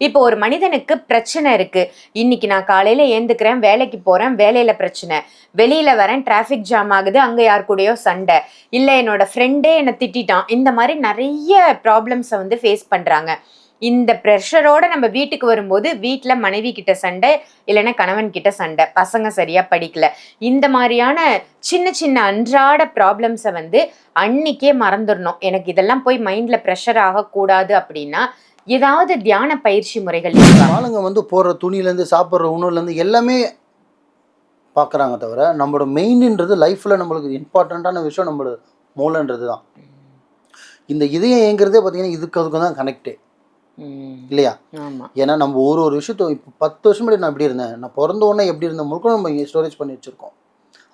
இப்போ ஒரு மனிதனுக்கு பிரச்சனை இருக்கு. இன்னைக்கு நான் காலையில ஏந்துக்கிறேன், வேலைக்கு போறேன், வேலையில பிரச்சனை, வெளியில வரேன், டிராஃபிக் ஜாம் ஆகுது, அங்க யார் கூடயோ சண்டை, இல்ல என்னோட ஃப்ரெண்டே என்னை திட்டான். இந்த மாதிரி நிறைய ப்ராப்ளம்ஸை வந்து ஃபேஸ் பண்றாங்க. இந்த ப்ரெஷரோட நம்ம வீட்டுக்கு வரும்போது வீட்டில் மனைவி கிட்ட சண்டை, இல்லைன்னா கணவன் கிட்ட சண்டை, பசங்க சரியா படிக்கல, இந்த மாதிரியான சின்ன சின்ன அன்றாட ப்ராப்ளம்ஸை வந்து அன்னைக்கே மறந்துடணும். எனக்கு இதெல்லாம் போய் மைண்ட்ல ப்ரெஷர் ஆகக்கூடாது அப்படின்னா ஏதாவது தியான பயிற்சி முறைகள் ஆளுங்க வந்து போடுற துணியிலேருந்து சாப்பிட்ற உணவுலேருந்து எல்லாமே பார்க்குறாங்க தவிர நம்மளோட மெயின்ன்றது லைஃப்பில் நம்மளுக்கு இம்பார்ட்டண்ட்டான விஷயம் நம்மளோட மூலன்றது தான். இந்த இதயம் ஏங்கிறதே பார்த்தீங்கன்னா அதுக்கு தான் கனெக்டே இல்லையா? ஏன்னா நம்ம ஒரு விஷயத்த இப்போ 10 வருஷம் முன்னாடி நான் எப்படி இருந்தேன், நான் பிறந்த உடனே எப்படி இருந்தேன் முழுக்க நம்ம இங்கே ஸ்டோரேஜ் பண்ணி வச்சுருக்கோம்.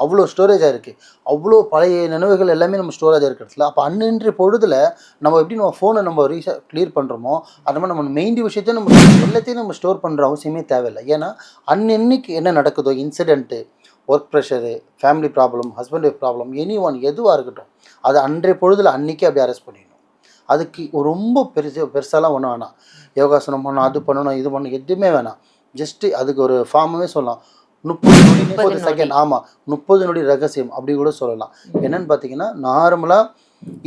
அவ்வளோ ஸ்டோரேஜாக இருக்குது, அவ்வளோ பழைய நினைவுகள் எல்லாமே நம்ம ஸ்டோரேஜாக இருக்கிறதுல. அப்போ அன்னின்ற பொழுதில் நம்ம எப்படி நம்ம ஃபோனை நம்ம கிளியர் பண்ணுறோமோ அது மாதிரி நம்ம மெயின் விஷயத்தையும் நம்ம எல்லாத்தையும் நம்ம ஸ்டோர் பண்ணுற அவசியமே தேவையில்லை. ஏன்னா அன்னைக்கு என்ன நடக்குதோ, incident, work pressure, family problem, husband wife problem, எதுவாக இருக்கட்டும், அது அன்றைய பொழுதில் அன்றைக்கே அப்படி அரெஸ்ட் பண்ணிடணும். அதுக்கு ரொம்ப பெருசாலாம் ஒன்றும் வேணாம். யோகாசனம் பண்ணணும், அது பண்ணணும், இது பண்ணணும், எதுவுமே வேணாம். ஜஸ்ட்டு அதுக்கு ஒரு ஃபார்மாகவே சொல்லலாம், 30 செகண்ட். ஆமாம், 30 நொடி ரகசியம் அப்படி கூட சொல்லலாம். என்னன்னு பார்த்தீங்கன்னா, நார்மலாக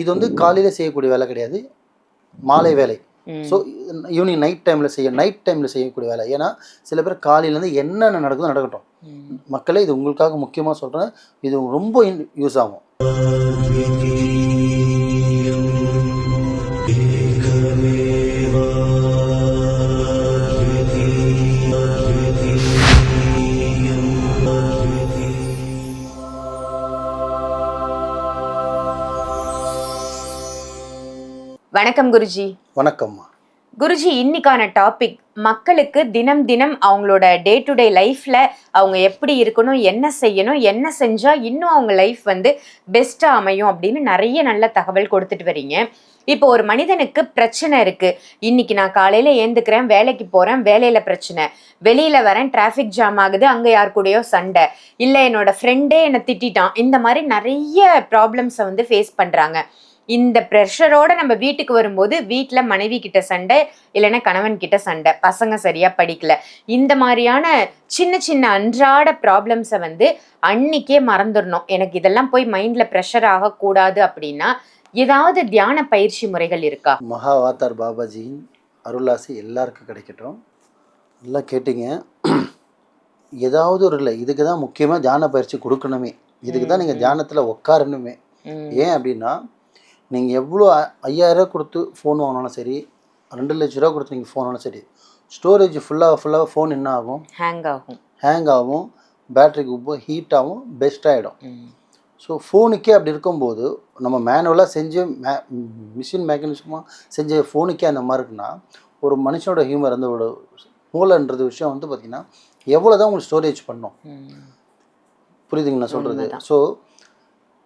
இது வந்து காலையில் செய்யக்கூடிய வேலை கிடையாது, மாலை வேலை. ஸோ ஈவினிங் நைட் டைமில் செய்யக்கூடிய வேலை. ஏன்னா சில பேர் காலையிலேருந்து என்னென்ன நடக்குதோ நடக்கட்டும். மக்களே, இது உங்களுக்காக முக்கியமாக சொல்கிறேன், இது ரொம்ப யூஸ் ஆகும். வணக்கம் குருஜி. வணக்கம்மா. குருஜி, இன்னைக்கான டாபிக் மக்களுக்கு தினம் தினம் அவங்களோட டே டு டே லைஃப்ல அவங்க எப்படி இருக்கணும், என்ன செய்யணும், என்ன செஞ்சா இன்னும் அவங்க லைஃப் வந்து பெஸ்டா அமையும் அப்படின்னு நிறைய நல்ல தகவல் கொடுத்துட்டு வரீங்க. இப்போ ஒரு மனிதனுக்கு பிரச்சனை இருக்கு. இன்னைக்கு நான் காலையில ஏந்துக்கிறேன், வேலைக்கு போறேன், வேலையில பிரச்சனை, வெளியில வரேன், டிராஃபிக் ஜாம் ஆகுது, அங்க யார் கூடயோ சண்டை, இல்ல என்னோட ஃப்ரெண்டே என்னை திட்டான். இந்த மாதிரி நிறைய ப்ராப்ளம்ஸை வந்து ஃபேஸ் பண்றாங்க. இந்த ப்ரெஷரோட நம்ம வீட்டுக்கு வரும்போது வீட்டில் மனைவி கிட்ட சண்டை, இல்லைன்னா கணவன் கிட்ட சண்டை, பசங்க சரியா படிக்கல, இந்த மாதிரியான சின்ன சின்ன அன்றாட ப்ராப்ளம்ஸை வந்து அன்னைக்கே மறந்துடணும். எனக்கு இதெல்லாம் போய் மைண்ட்ல ப்ரெஷர் ஆகக்கூடாது அப்படின்னா ஏதாவது தியான பயிற்சி முறைகள் இருக்கா? மகாவாத்தார் பாபாஜியின் அருளாசி எல்லாருக்கும் கிடைக்கட்டும். நல்லா கேட்டீங்க. ஏதாவது ஒரு இல்லை, இதுக்கு தான் முக்கியமாக தியான பயிற்சி கொடுக்கணுமே, இதுக்கு தான் நீங்கள் தியானத்தில் உட்காரணுமே. ஏன் அப்படின்னா, நீங்கள் எவ்வளோ 5000 கொடுத்து ஃபோன் வாங்கினாலும் சரி, 2 லட்ச ரூபா கொடுத்து நீங்கள் ஃபோன் வாங்கினாலும் சரி, ஸ்டோரேஜ் ஃபுல்லாக ஃபோன் என்ன ஆகும்? ஹேங் ஆகும், பேட்டரிக்கு உப்பு ஹீட் ஆகும், பெஸ்ட்டாகிடும். ஸோ ஃபோனுக்கே அப்படி இருக்கும்போது நம்ம மேனுவலாக செஞ்சு மிஷின் மெக்கானிசமாக செஞ்ச ஃபோனுக்கே அந்த மாதிரி இருக்குன்னா, ஒரு மனுஷனோட ஹியூமர் அந்த ஒரு மூளைன்றது விஷயம் வந்து பார்த்திங்கன்னா எவ்வளோ தான் உங்களுக்கு ஸ்டோரேஜ் பண்ணோம். புரியுதுங்க நான் சொல்கிறது? ஸோ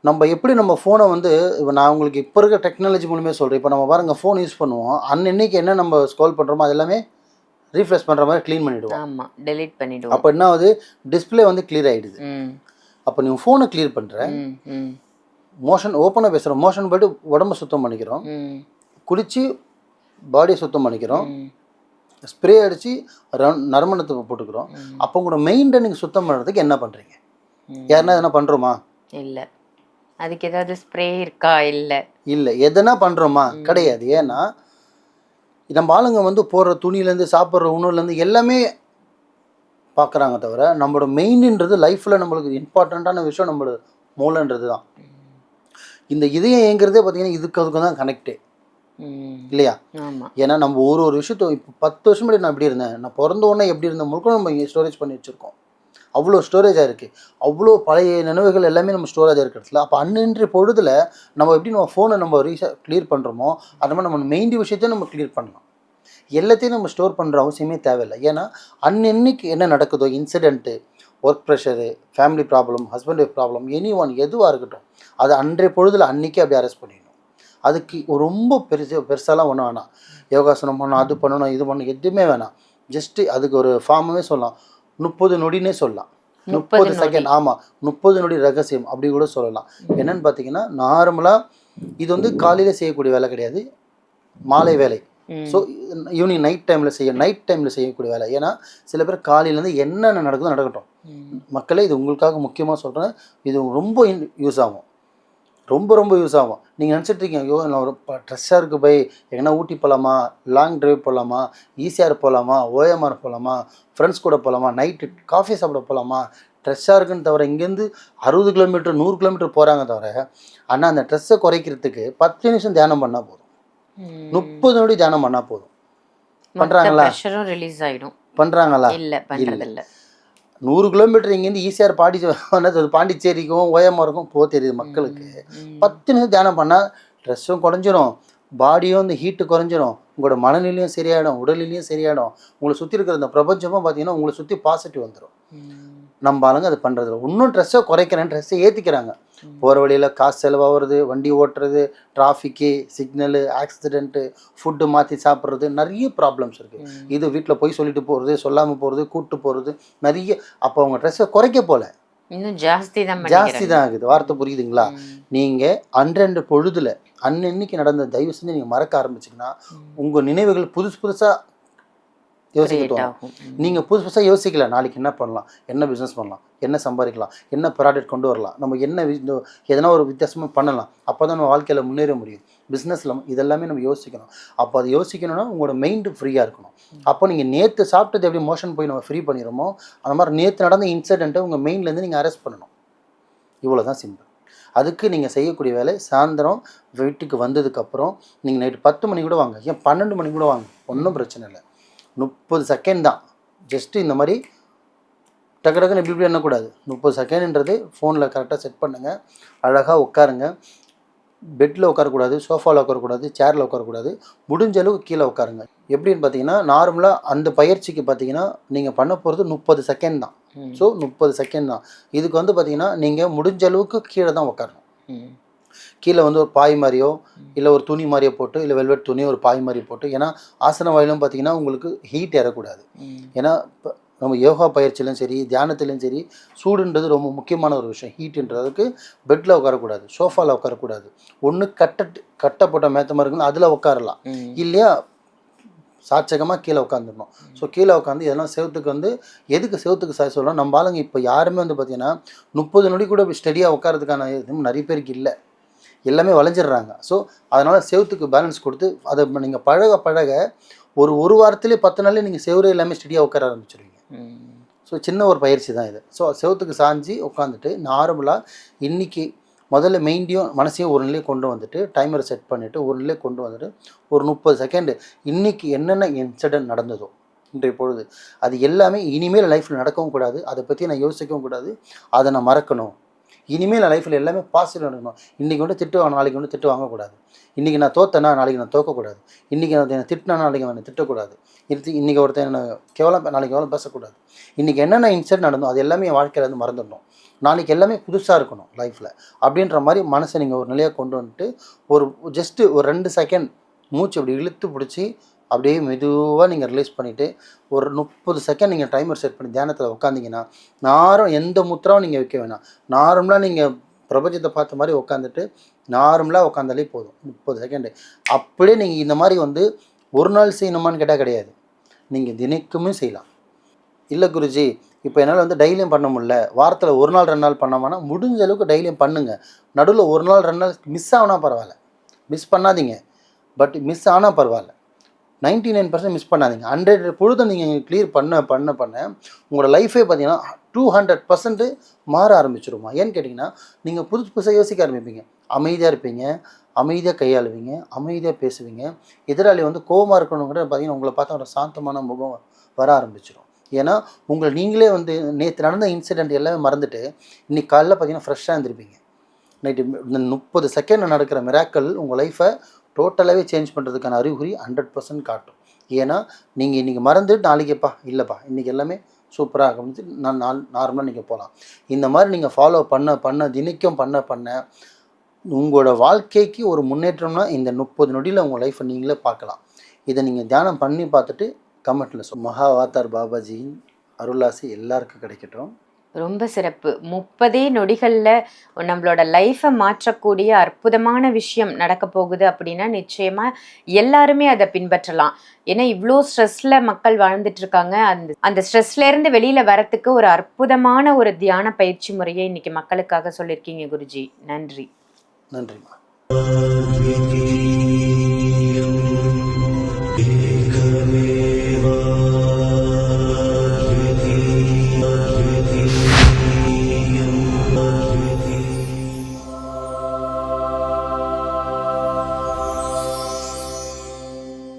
நம்ம எப்படி நம்ம ஃபோனை வந்து இப்போ நான் உங்களுக்கு இப்போ இருக்க டெக்னாலஜி மூலமே சொல்கிறேன். இப்போ நம்ம பாருங்கள், ஃபோன் யூஸ் பண்ணுவோம், அன்னைக்கு என்ன நம்ம ஸ்க்ரோல் பண்ணுறோமோ அது எல்லாமே ரீஃப்ரெஷ் பண்ணுற மாதிரி க்ளீன் பண்ணிவிடுவோம். ஆமாம், டெலீட் பண்ணிவிடுவோம். அப்போ என்ன ஆகுது, டிஸ்பிளே வந்து கிளியர் ஆகிடுது. அப்போ நீங்கள் ஃபோனை கிளியர் பண்ணுற மோஷன் ஓப்பனாக பேசுகிறோம், மோஷன் போய்ட்டு உடம்பை சுத்தம் பண்ணிக்கிறோம், குளித்து பாடியை சுத்தம் பண்ணிக்கிறோம், ஸ்ப்ரே அடித்து நறுமணத்தை போட்டுக்கிறோம். அப்போ கூட மெயின்டைனிங் சுத்தம் பண்ணுறதுக்கு என்ன பண்ணுறீங்க? யாருன்னா எதனா பண்ணுறோமா? இல்லை. அதுக்கு ஏதாவது ஸ்ப்ரே இருக்கா? இல்லை. எதனா பண்ணுறோமா? கிடையாது. ஏன்னா நம்ம ஆளுங்க வந்து போடுற துணியிலேருந்து சாப்பிட்ற உணவுலேருந்து எல்லாமே பார்க்குறாங்க தவிர நம்மளோட மெயின்ன்றது லைஃப்பில் நம்மளுக்கு இம்பார்ட்டண்ட்டான விஷயம் நம்மளோட மூலன்றது தான். இந்த இதயம் ஏங்கிறதே பார்த்தீங்கன்னா அதுக்கு தான் கனெக்டே இல்லையா? ஏன்னா நம்ம ஒரு விஷயத்த இப்போ 10 வருஷம் முன்னாடி நான் எப்படி இருந்தேன், நான் பிறந்த உடனே எப்படி இருந்தேன் முழுக்க நம்ம இங்கே ஸ்டோரேஜ் பண்ணி வச்சுருக்கோம். அவ்வளோ ஸ்டோரேஜாக இருக்குது, அவ்வளோ பழைய நினைவுகள் எல்லாமே நம்ம ஸ்டோரேஜாக இருக்கிறதுல. அப்போ அன்னின்ற பொழுதில் நம்ம எப்படி நம்ம ஃபோனை நம்ம கிளியர் பண்ணுறோமோ அது மாதிரி நம்ம மெயின் விஷயத்தையும் நம்ம கிளியர் பண்ணலாம். எல்லாத்தையும் நம்ம ஸ்டோர் பண்ணுற அவசியமே தேவையில்லை. ஏன்னா அன்னைக்கு என்ன நடக்குதோ, incident, work pressure, family problem, husband wife problem, எதுவாக இருக்கட்டும், அது அன்றைய பொழுதில் அன்றைக்கே அப்படி அரெஸ்ட் பண்ணிடணும். அதுக்கு ரொம்ப பெருசாலாம் ஒன்றும் வேணாம். யோகாசனம் பண்ணணும், அது பண்ணணும், இது பண்ணணும், எதுவுமே வேணாம். ஜஸ்ட்டு அதுக்கு ஒரு ஃபார்மாகவே சொல்லலாம், 30 நொடினே சொல்லலாம். 30 செகண்ட். ஆமாம், 30 நொடி ரகசியம் அப்படி கூட சொல்லலாம். என்னன்னு பார்த்தீங்கன்னா, நார்மலாக இது வந்து காலையில் செய்யக்கூடிய வேலை கிடையாது, மாலை வேலை. ஸோ ஈவினிங் நைட் டைமில் செய்யக்கூடிய வேலை. ஏன்னா சில பேர் காலையிலேருந்து என்னென்ன நடக்குதோ நடக்கட்டும். மக்களே, இது உங்களுக்காக முக்கியமாக சொல்கிறேன். இது ரொம்ப யூஸ் ஆகும், ரொம்ப யூஸ் ஆகும். நீங்கள் நினச்சிட்டு இருக்கீங்க, ஐயோ நான் ஒரு ட்ரெஸ்ஸாக இருக்குது போய் எங்கன்னா ஊட்டி போகலாமா, லாங் ட்ரைவ் போகலாமா, ஈசிஆர் போகலாமா, ஓஎம்ஆர் போகலாமா, ஃப்ரெண்ட்ஸ் கூட போகலாமா, நைட்டு காஃபி சாப்பிட போகலாமா, ட்ரெஸ்ஸாக இருக்குன்னு தவிர இங்கேருந்து 60 கிலோமீட்டர் 100 கிலோமீட்டர் போகிறாங்க தவிர, ஆனால் அந்த ட்ரெஸ்ஸை குறைக்கிறதுக்கு 10 நிமிஷம் தியானம் பண்ணால் போதும், 30 நொடி தியானம் பண்ணால் போதும். பண்ணுறாங்களா? ரிலீஸ் ஆகிடும். பண்ணுறாங்களா? இல்லை, பண்ணுறதில்ல. 100 கிலோமீட்டர் இங்கேருந்து ஈஸியாக பாண்டிச்சேரிக்கும் ஓஎம்ஆருக்கும் போக தெரியுது மக்களுக்கு. 10 நிமிஷம் தியானம் பண்ணால் ட்ரெஸ்ஸும் குறைஞ்சிரும், பாடியும் இந்த ஹீட்டு குறைஞ்சிரும், உங்களோட மனநிலையும் சரியாயிடும், உடல்நிலையும் சரியாயிடும். உங்களை சுற்றி இருக்கிற இந்த பிரபஞ்சமும் பார்த்தீங்கன்னா உங்களை சுற்றி பாசிட்டிவ் வந்துடும். நம்ம ஆளுங்க அது பண்ணுறதில்ல. இன்னும் ட்ரெஸ்ஸை குறைக்கிறேன், ட்ரெஸ்ஸை ஏற்றிக்கிறாங்க. போகிற வழியில் காசு செலவாகிறது, வண்டி ஓட்டுறது, டிராஃபிக்கு, சிக்னலு, ஆக்சிடென்ட்டு, ஃபுட்டு மாற்றி சாப்பிட்றது, நிறைய ப்ராப்ளம்ஸ் இருக்குது. இது வீட்டில் போய் சொல்லிட்டு போகிறது, சொல்லாமல் போகிறது, கூப்பிட்டு போகிறது, நிறைய. அப்போ அவங்க ட்ரெஸ்ஸை குறைக்க போல, இன்னும் ஜாஸ்தி தான் ஆகுது. வார்த்தை புரியுதுங்களா? நீங்கள் அன்றெண்டு பொழுதுல அன்னன்னைக்கு நடந்த தயவு செஞ்சு நீங்கள் மறக்க ஆரம்பிச்சிங்கன்னா உங்கள் நினைவுகள் புதுசாக யோசிக்க தோணும். நீங்கள் புதுசாக யோசிக்கல, நாளைக்கு என்ன பண்ணலாம், என்ன பிஸ்னஸ் பண்ணலாம், என்ன சம்பாதிக்கலாம், என்ன ப்ராடக்ட் கொண்டு வரலாம், நம்ம என்ன எதனா ஒரு வித்தியாசமாக பண்ணலாம். அப்போ தான் நம்ம வாழ்க்கையில் முன்னேற முடியும். பிஸ்னஸில் இதெல்லாமே நம்ம யோசிக்கணும். அப்போ அது யோசிக்கணும்னா உங்களோட மைண்டு ஃப்ரீயாக இருக்கணும். அப்போ நீங்கள் நேற்று சாப்பிட்டது எப்படி மோஷன் போய் நம்ம ஃப்ரீ பண்ணிடுறோமோ அந்த மாதிரி நேற்று நடந்த இன்சிடென்ட்டை உங்கள் மைண்ட்லேருந்து நீங்கள் அரெஸ்ட் பண்ணணும். இவ்வளோ தான் சிம்பிள். அதுக்கு நீங்கள் செய்யக்கூடிய வேலை, சாயந்தரம் வீட்டுக்கு வந்ததுக்கப்புறம் நீங்கள் நைட்டு 10 மணி கூட வாங்க, ஏன் 12 மணி கூட வாங்க, ஒன்றும் பிரச்சனை இல்லை. 30 செகண்ட் தான். ஜஸ்ட்டு இந்த மாதிரி டக்கு டக்குன்னு இப்படி எண்ணக்கூடாது. 30 செகண்டுன்றது ஃபோனில் கரெக்டாக செட் பண்ணுங்கள். அழகாக உட்காருங்க. பெட்டில் உட்காரக்கூடாது, சோஃபாவில் உட்காரக்கூடாது, சேரில் உட்காரக்கூடாது. முடிஞ்ச அளவுக்கு கீழே உட்காருங்க. எப்படின்னு பார்த்தீங்கன்னா நார்மலாக அந்த பயிற்சிக்கு பார்த்தீங்கன்னா நீங்கள் பண்ண போகிறது 30 செகண்ட் தான். ஸோ 30 செகண்ட் தான். இதுக்கு வந்து பார்த்தீங்கன்னா நீங்கள் முடிஞ்ச அளவுக்கு கீழே தான் உட்காரணும். கீழே வந்து ஒரு பாய் மாதிரியோ இல்லை ஒரு துணி மாதிரியோ போட்டு, இல்லை வெல்வெட் துணியோ ஒரு பாய் மாதிரி போட்டு. ஏன்னா ஆசன வாயிலும் பார்த்தீங்கன்னா உங்களுக்கு ஹீட் ஏறக்கூடாது. ஏன்னா இப்போ நம்ம யோகா பயிற்சியிலும் சரி, தியானத்திலும் சரி, சூடுன்றது ரொம்ப முக்கியமான ஒரு விஷயம். ஹீட்டுன்றதுக்கு பெட்டில் உட்காரக்கூடாது, சோஃபாவில் உட்காரக்கூடாது. ஒன்று கட்டப்பட்ட மேத்தமாக இருக்குன்னு அதில் உட்காரலாம், இல்லையா சாட்சகமாக கீழே உட்காந்துடணும். ஸோ கீழே உட்காந்து இதெல்லாம் செவத்துக்கு வந்து எதுக்கு செவத்துக்கு சாய் சொல்லணும். நம்ம ஆளுங்க இப்போ யாருமே வந்து பார்த்திங்கன்னா 30 நொடி கூட ஸ்டடியாக உட்காரதுக்கான இதுவும் நிறைய பேருக்கு இல்லை, எல்லாமே வளைஞ்சிடுறாங்க. ஸோ அதனால் செவத்துக்கு பேலன்ஸ் கொடுத்து அதை நீங்கள் பழக ஒரு வாரத்துலேயே 10 நாள்லேயே நீங்கள் செவரே எல்லாமே ஸ்டடியாக உட்கார ஆரம்பிச்சிருவீங்க. ஸோ சின்ன ஒரு பயிற்சி தான் இது. ஸோ செவத்துக்கு சாஞ்சி உட்காந்துட்டு நார்மலாக இன்றைக்கி முதல்ல மைண்டையும் மனசையும் ஒரு நிலையை கொண்டு வந்துட்டு டைமரை செட் பண்ணிவிட்டு ஒரு நிலையை கொண்டு வந்துட்டு ஒரு 30 செகண்டு இன்றைக்கி என்னென்ன இன்சிடென்ட் நடந்ததோ இன்றைய பொழுது அது எல்லாமே இனிமேல் லைஃப்பில் நடக்கவும் கூடாது, அதை பற்றி நான் யோசிக்கவும் கூடாது, அதை நான் மறக்கணும். இனிமேல் நான் லைஃப்பில் எல்லாமே பாசிட்டிவ் நடக்கணும். இன்றைக்கி வந்து திட்டு வாங்க, நாளைக்கு வந்து திட்டு வாங்கக்கூடாது. இன்றைக்கி நான் தோத்தேன்னா நாளைக்கு நான் தோக்கக்கூடாது. இன்றைக்கி நான் என்னை திட்டினா நாளைக்கு என்னை திட்டக்கூடாது. இன்றைக்கி ஒருத்தன் என்ன நாளைக்கு கேவலம் பேசக்கூடாது. இன்றைக்கி என்னென்ன இன்சிடென்ட் நடந்தோ அது எல்லாமே என் வாழ்க்கையில் வந்து மறந்துடணும். நாளைக்கு எல்லாமே புதுசாக இருக்கணும் லைஃப்பில் அப்படின்ற மாதிரி மனசை நீங்கள் ஒரு நிலையாக கொண்டு வந்துட்டு ஜஸ்ட்டு ஒரு 2 செகண்ட் மூச்சு அப்படி இழுத்து பிடிச்சி அப்படியே மெதுவாக நீங்கள் ரிலீஸ் பண்ணிவிட்டு ஒரு 30 செகண்ட் நீங்கள் டைமர் செட் பண்ணி தியானத்தில் உட்காந்திங்கன்னா எந்த முத்திராவும் நீங்கள் வைக்க வேணாம். நார்மலாக நீங்கள் பிரபஞ்சத்தை பார்த்த மாதிரி உட்காந்துட்டு நார்மலாக உட்காந்தாலே போதும் 30 செகண்டு. அப்படியே நீங்கள் இந்த மாதிரி வந்து ஒரு நாள் செய்யணுமான்னு கேட்டால் கிடையாது, நீங்கள் தினைக்குமே செய்யலாம். இல்லை குருஜி இப்போ என்னால் வந்து டெய்லியும் பண்ண முடியல, வாரத்தில் 1 நாள் 2 நாள் பண்ணாமன்னா முடிஞ்ச அளவுக்கு டெய்லியும் பண்ணுங்கள். நடுவில் 1 நாள் 2 நாள் மிஸ் ஆகுனா பரவாயில்ல, மிஸ் பண்ணாதீங்க. பட் மிஸ் ஆனால் பரவாயில்ல, 99% மிஸ் பண்ணாதீங்க. 100 பொழுது நீங்கள் கிளியர் பண்ண உங்களோட லைஃபே பார்த்தீங்கன்னா 200% மாற ஆரம்பிச்சிருமா. ஏன்னு கேட்டிங்கன்னா நீங்கள் புதுசாக யோசிக்க ஆரம்பிப்பீங்க, அமைதியாக இருப்பீங்க, அமைதியாக கையாளுவீங்க, அமைதியாக பேசுவீங்க. எதிராளி வந்து கோவமாக இருக்கணுங்கிற பார்த்தீங்கன்னா உங்களை பார்த்தா ஒரு சாந்தமான முகம் வர ஆரம்பிச்சிடும். ஏன்னா உங்களை நீங்களே வந்து நேற்று நடந்த இன்சிடெண்ட் எல்லாமே மறந்துட்டு இன்றைக்கி காலையில் பார்த்தீங்கன்னா ஃப்ரெஷ்ஷாக இருந்திருப்பீங்க. நைட்டு இந்த 30 செகண்ட் நடக்கிற மிராக்கள் உங்கள் லைஃப்பை டோட்டலாகவே சேஞ்ச் பண்ணுறதுக்கான அறிகுறி 100% காட்டும். ஏன்னா நீங்கள் இன்றைக்கி மறந்துட்டு நாளைக்குப்பா இல்லைப்பா இன்றைக்கி எல்லாமே சூப்பராக ஆரம்பிச்சு நான் நார்மலாக நீங்கள் போகலாம். இந்த மாதிரி நீங்கள் ஃபாலோ பண்ண தினைக்கும் பண்ண உங்களோட வாழ்க்கைக்கு ஒரு முன்னேற்றம்னா இந்த 30 நொடியில் உங்கள் லைஃப்பை நீங்களே பார்க்கலாம். இதை நீங்கள் தியானம் பண்ணி பார்த்துட்டு கமெண்ட்டில் மகா அவதார் பாபாஜியின் அருளாசி எல்லாருக்கும் கிடைக்கட்டும். ரொம்ப சிறப்பு. 30 நொடிகள்ல நம்மளோட லைஃப்பை மாற்றக்கூடிய அற்புதமான விஷயம் நடக்க போகுது அப்படின்னா நிச்சயமா எல்லாருமே அதை பின்பற்றலாம். ஏன்னா இவ்வளோ ஸ்ட்ரெஸ்ல மக்கள் வாழ்ந்துட்டு இருக்காங்க. அந்த ஸ்ட்ரெஸ்ல இருந்து வெளியில வரத்துக்கு ஒரு அற்புதமான ஒரு தியான பயிற்சி முறையை இன்னைக்கு மக்களுக்காக சொல்லியிருக்கீங்க குருஜி. நன்றி. நன்றிம்மா.